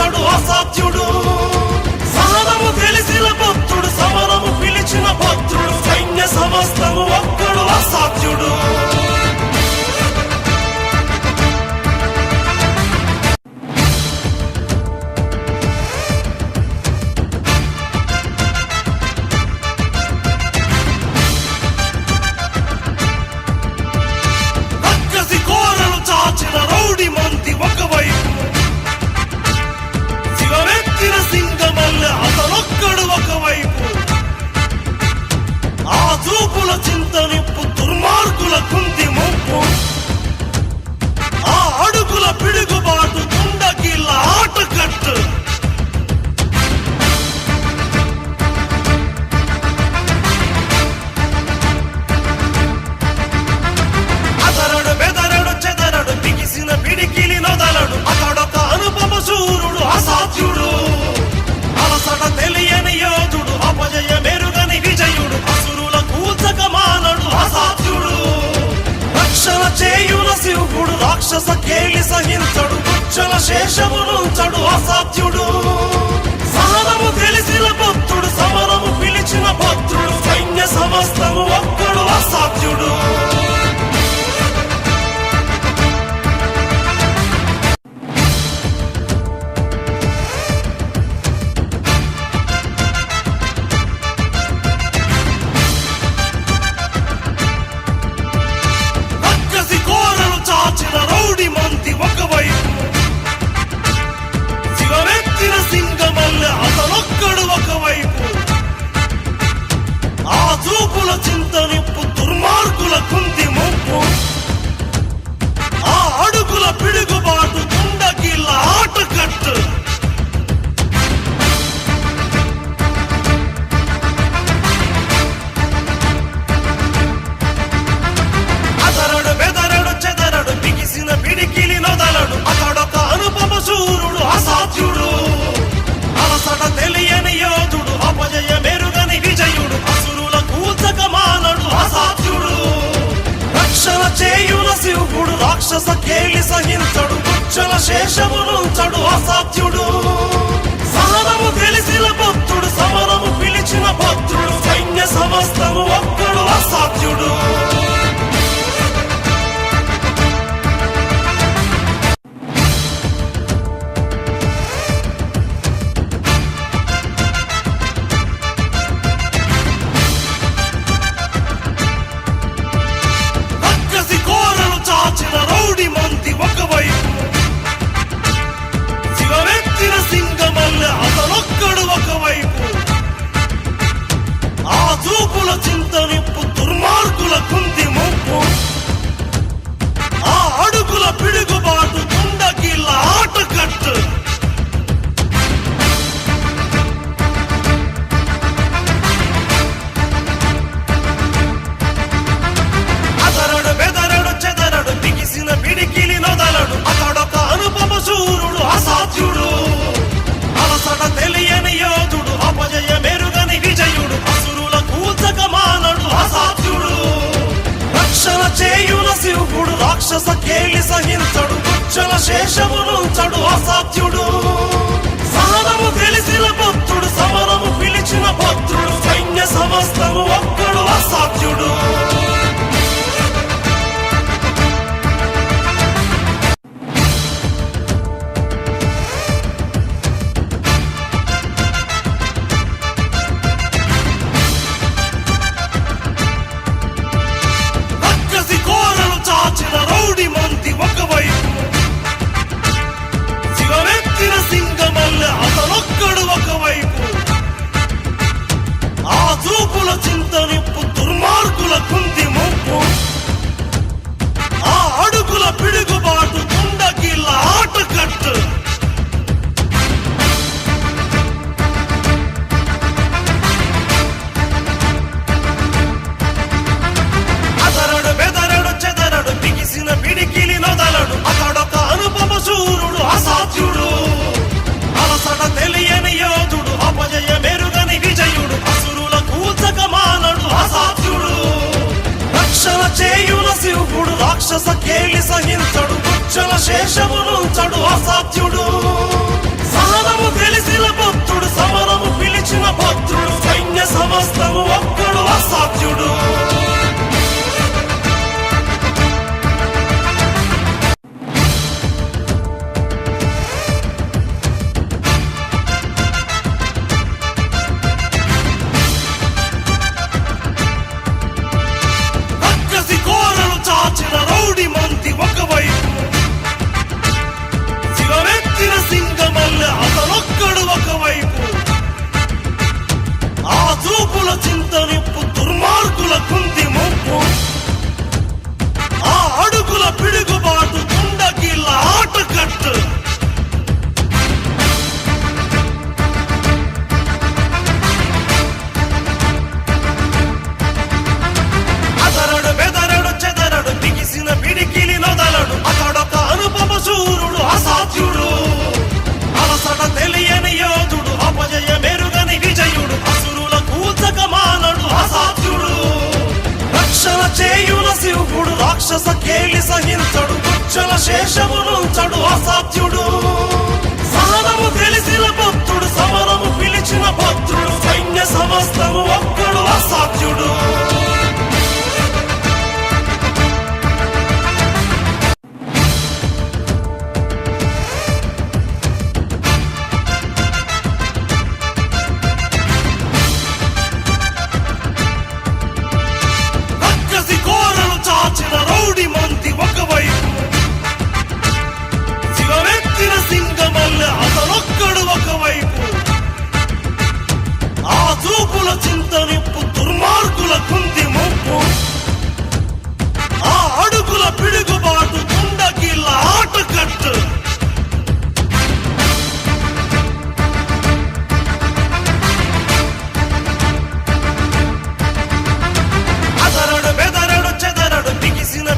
నుంచడు అసాధ్యుడు. సహనము తెలిసిన భక్తుడు, సమరము పిలిచిన భక్తుడు, సైన్య సమస్తము ఒక్కడు అసాధ్యుడు. రౌడి మంది ఒకవైపు, శివమెత్తిన సింగమల్ల అతనొక్కడు ఒకవైపు. ఆ చూపుల చింత నిప్పు, దుర్మార్గుల కుంది ముప్పు. ఆ అడుగుల పిడుగుబాటు, తుండగిల్ల ఆటకట్టు. పిడికిలి నొదలడు అతడొక అనుపమ శూరుడు, అసాధ్యుడు. అలసట తెలియని యోధుడు, అపజయ మెరుగని విజయుడు, అసురుల కూచక మానడు అసాధ్యుడు. రక్షణ చేయుల శివుడు, రాక్షస కేలి సహించడు, కుచ్చల శేషము నుంచడు అసాధ్యుడు. సహనము తెలిసిన భక్తుడు, సమరము పిలిచిన భక్తుడు, సైన్య సమస్తము ఒక్కడు అసాధ్యుడు. రౌడి మంది ఒకవైపు, శివమెత్తిన సింగమల్ల అతనొక్కడు ఒకవైపు. ఆ చూపుల చింత నిప్పు, దుర్మార్గుల కుంది ముప్పు. ఆ అడుగుల పిడుగుబాటు, తుండగిల్ల ఆటకట్టు. పిడికిలి నొదలడు అతడొక అనుపమ శూరుడు, అసాధ్యుడు. అలసట తెలియని యోధుడు, అపజయ మెరుగని విజయుడు, అసురుల కూచక మానడు అసాధ్యుడు. రక్షణ చేయుల శివుడు, రాక్షస కేలి సహించడు, కుచ్చల శేషము నుంచడు అసాధ్యుడు. సహనము తెలిసిన భక్తుడు, సమరము పిలిచిన భక్తుడు, సైన్య సమస్తము ఒక్కడు అసాధ్యుడు. రౌడి మంది ఒకవైపు, శివమెత్తిన సింగమల్ల అతనొక్కడు ఒకవైపు. ఆ చూపుల చింత నిప్పు, దుర్మార్గుల కుంది ముప్పు. ఆ అడుగుల పిడుగుబాటు, తుండగిల్ల ఆటకట్టు. పిడికిలి నొదలడు అతడొక అనుపమ శూరుడు, అసాధ్యుడు. అలసట తెలియని యోధుడు, అపజయ మెరుగని విజయుడు, అసురుల కూచక మానడు అసాధ్యుడు. రక్షణ చేయుల శివుడు, రాక్షస కేలి సహించడు, కుచ్చల శేషము నుంచడు అసాధ్యుడు. సహనము తెలిసిన భక్తుడు, సమరము పిలిచిన భక్తుడు, సైన్య సమస్తము ఒక్కడు అసాధ్యుడు. రౌడి మంది ఒకవైపు, శివమెత్తిన సింగమల్ల అతనొక్కడు ఒకవైపు. ఆ చూపుల చింత నిప్పు, దుర్మార్గుల కుంది ముప్పు. ఆ అడుగుల పిడుగుబాటు, తుండగిల్ల ఆటకట్టు. పిడికిలి నొదలడు అతడొక అనుపమ శూరుడు, అసాధ్యుడు. అలసట తెలియని యోధుడు, అపజయ మెరుగని విజయుడు, అసురుల కూచక మానడు అసాధ్యుడు. రక్షణ చేయుల శివుడు, రాక్షస కేలి సహించడు, కుచ్చల శేషము నుంచడు అసాధ్యుడు. రాక్షస కేలి సహించడు కుచ్చల శేషమునుంచడు అసాధ్యుడు సహనము తెలిసిన భక్తుడు సమరము పిలిచిన భక్తుడు సైన్య సమస్తము ఒక్కడు అసాధ్యుడు రౌడి మంది ఒకవైపు శివమెత్తిన సింగమల్లె అతనొక్కడు ఒకవైపు ఆ చూపుల చింత నిప్పు దుర్మార్గుల కుంది ముప్పు ఆ అడుగుల పిడుగుబాటు కుండగిల్ల ఆటకట్టు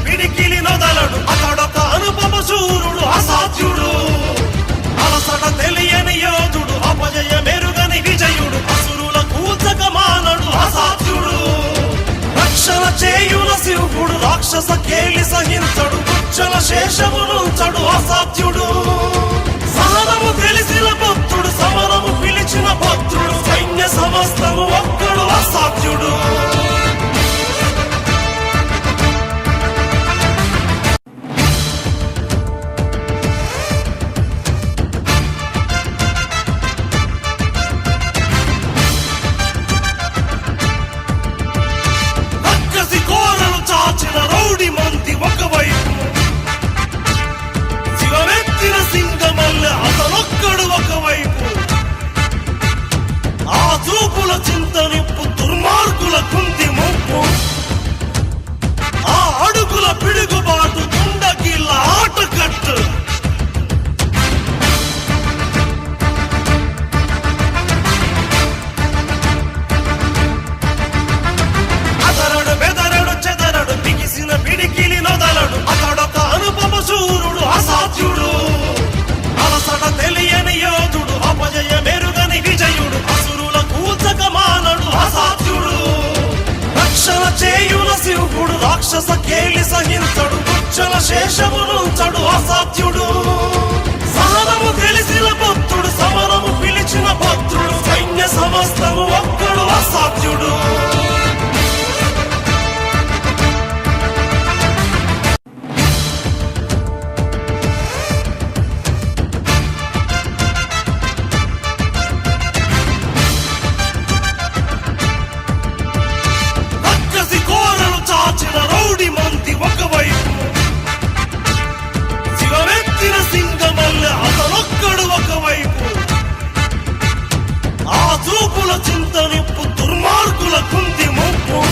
పిడికిలి నొదలడు అతడొక అనుపమ శూరుడు అసాధ్యుడు అలసట తెలియని యోధుడు అపజయ మెరుగని విజయుడు అసురుల కూచక మానడు అసాధ్యుడు రక్షణ చేయుల శివుడు రాక్షస కేలి సహించడు కుచ్చల శేషమునుంచడు అసాధ్యుడు సహనము తెలిసిన భక్తుడు సమరము పిలిచిన భక్తుడు సైన్య సమస్తము ఒక్కడు అసాధ్యుడు రౌడి మంది ఒకవైపు శివమెత్తిన సింగమల్లె అతనొక్కడు ఒకవైపు ఆ చూపుల చింత నిప్పు దుర్మార్గుల కుంది ముప్పు ఆ అడుగుల పిడుగుబాటు కుండగిల్ల ఆటకట్టు పిడికిలి నొదలడు అతడొక అనుపమ శూరుడు అసాధ్యుడు అలసట తెలియని యోధుడు అపజయ మెరుగని విజయుడు అసురుల కూచక మానడు అసాధ్యుడు రక్షణ చేయుల శివుడు రాక్షస కేలి సహించడు కుచ్చల శేషమునుంచడు అసాధ్యుడు సహనము తెలిసిన భక్తుడు సమరము పిలిచిన భక్తుడు సైన్య సమస్తము ఒక్కడు అసాధ్యుడు రౌడి మంది ఒకవైపు శివమెత్తిన సింగమల్లె అతనొక్కడు ఒకవైపు ఆ చూపుల చింత నిప్పు దుర్మార్గుల కుంది ముప్పు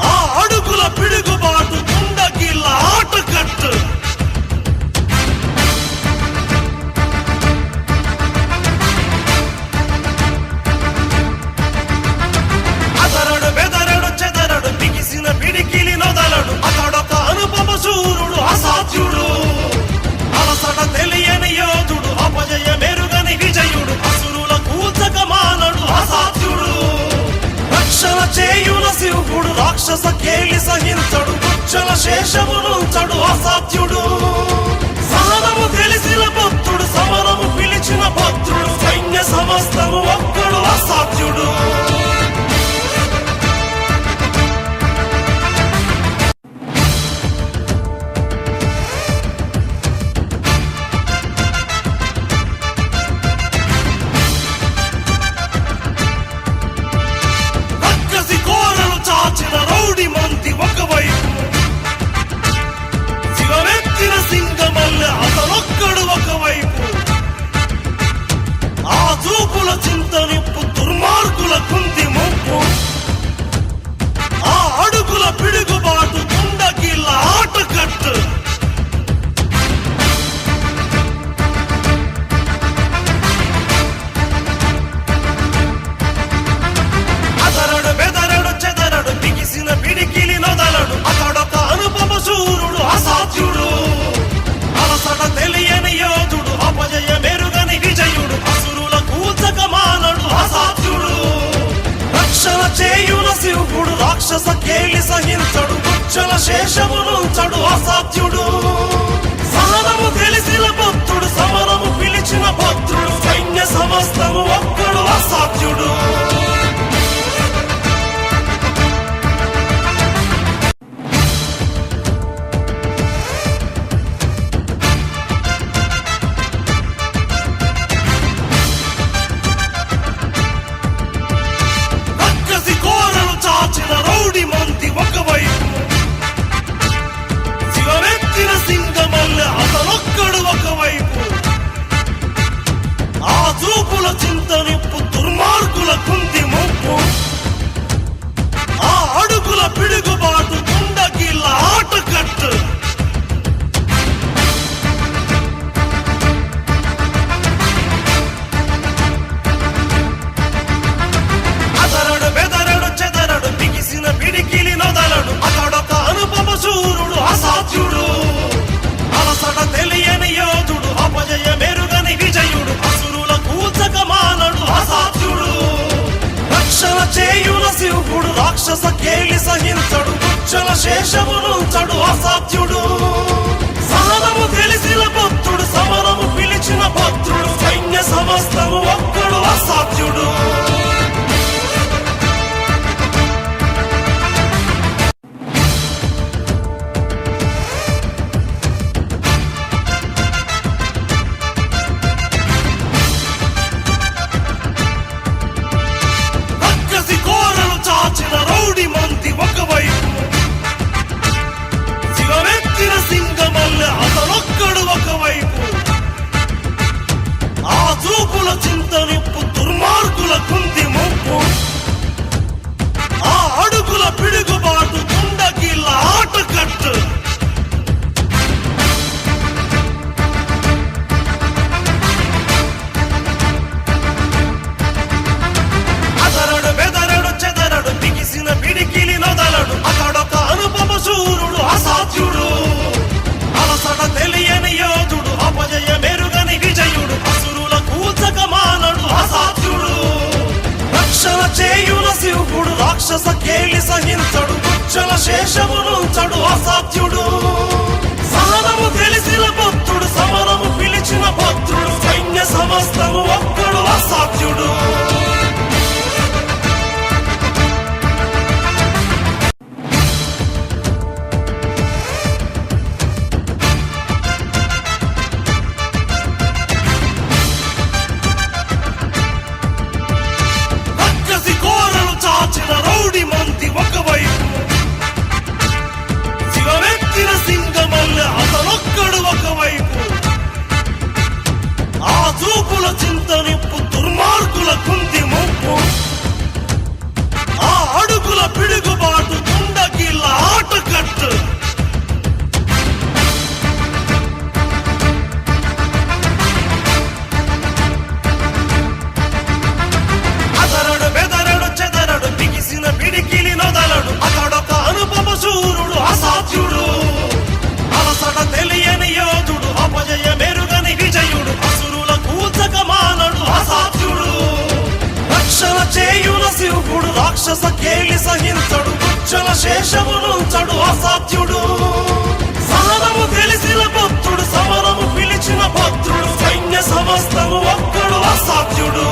ఆ అడుగుల పిడుగుబాటు కుండగిల్ల ఆటకట్టు పిడికిలి నొదలడు అతడొక అనుపమ శూరుడు అసాధ్యుడు అలసట తెలియని యోధుడు అపజయ మెరుగని విజయుడు అసురుల కూచక మానడు అసాధ్యుడు రక్షణ చేయుల శివుడు రాక్షస కేలి సహించడు కుచ్చల శేషమునుంచడు అసాధ్యుడు సహనము తెలిసిన భక్తుడు సమరము పిలిచిన భక్తుడు సైన్య సమస్తము ఒక్కడు అసాధ్యుడు రౌడి మంది ఒకవైపు శివమెత్తిన రాక్షస కేలి సహించడు ఉచ్చల శేషమునుంచడు అసాధ్యుడు సహనము తెలిసిన భక్తుడు సమరము పిలిచిన భద్రుడు సైన్య సమస్తము ఒక్కడు అసాధ్యుడు చాచిన రౌడి మంది ఒకవైపు శివమెత్తిన సింగమల్లె అతనొక్కడు ఒకవైపు ఆ చూపుల చింత నిప్పు దుర్మార్గుల కుంది ముప్పు ఆ అడుగుల పిడుగుబాటు కుండగిల్ల ఆటకట్టు పిడికిలి నొదలడు అతడొక అనుపమ శూరుడు అసాధ్యుడు అలసట తెలియని యోధుడు అపజయ మెరుగని విజయుడు అసురుల కూచక మానడు అసాధ్యుడు రక్షణ చేయుల శివుడు రాక్షస కేలి సహించడు ఉచ్చల శేషమునుంచడు అసాధ్యుడు సహనము తెలిసిన భక్తుడు సమరము పిలిచిన భద్రుడు సైన్య సమస్తము ఒక్కడు అసాధ్యుడు చాచిన రౌడి మంది ఒకవైపు శివమెత్తిన సింగమల్లె అతనొక్కడు ఒకవైపు ఆ చూపుల చింత నిప్పు దుర్మార్గుల కుంది ముప్పు ఆ అడుగుల పిడుగుబాటు కుండగిల్ల ఆటకట్టు పిడికిలి నొదలడు అతడొక అనుపమ శూరుడు అసాధ్యుడు అలసట తెలియని యోధుడు అపజయ మెరుగని విజయుడు అసురుల కూచక మానడు అసాధ్యుడు రక్షణ చేయుల శివుడు రాక్షస కేలి సహించడు ఉచ్చల శేషమునుంచడు అసాధ్యుడు సహనము తెలిసిన భక్తుడు సమరము పిలిచిన భద్రుడు సైన్య సమస్తము ఒక్కడు అసాధ్యుడు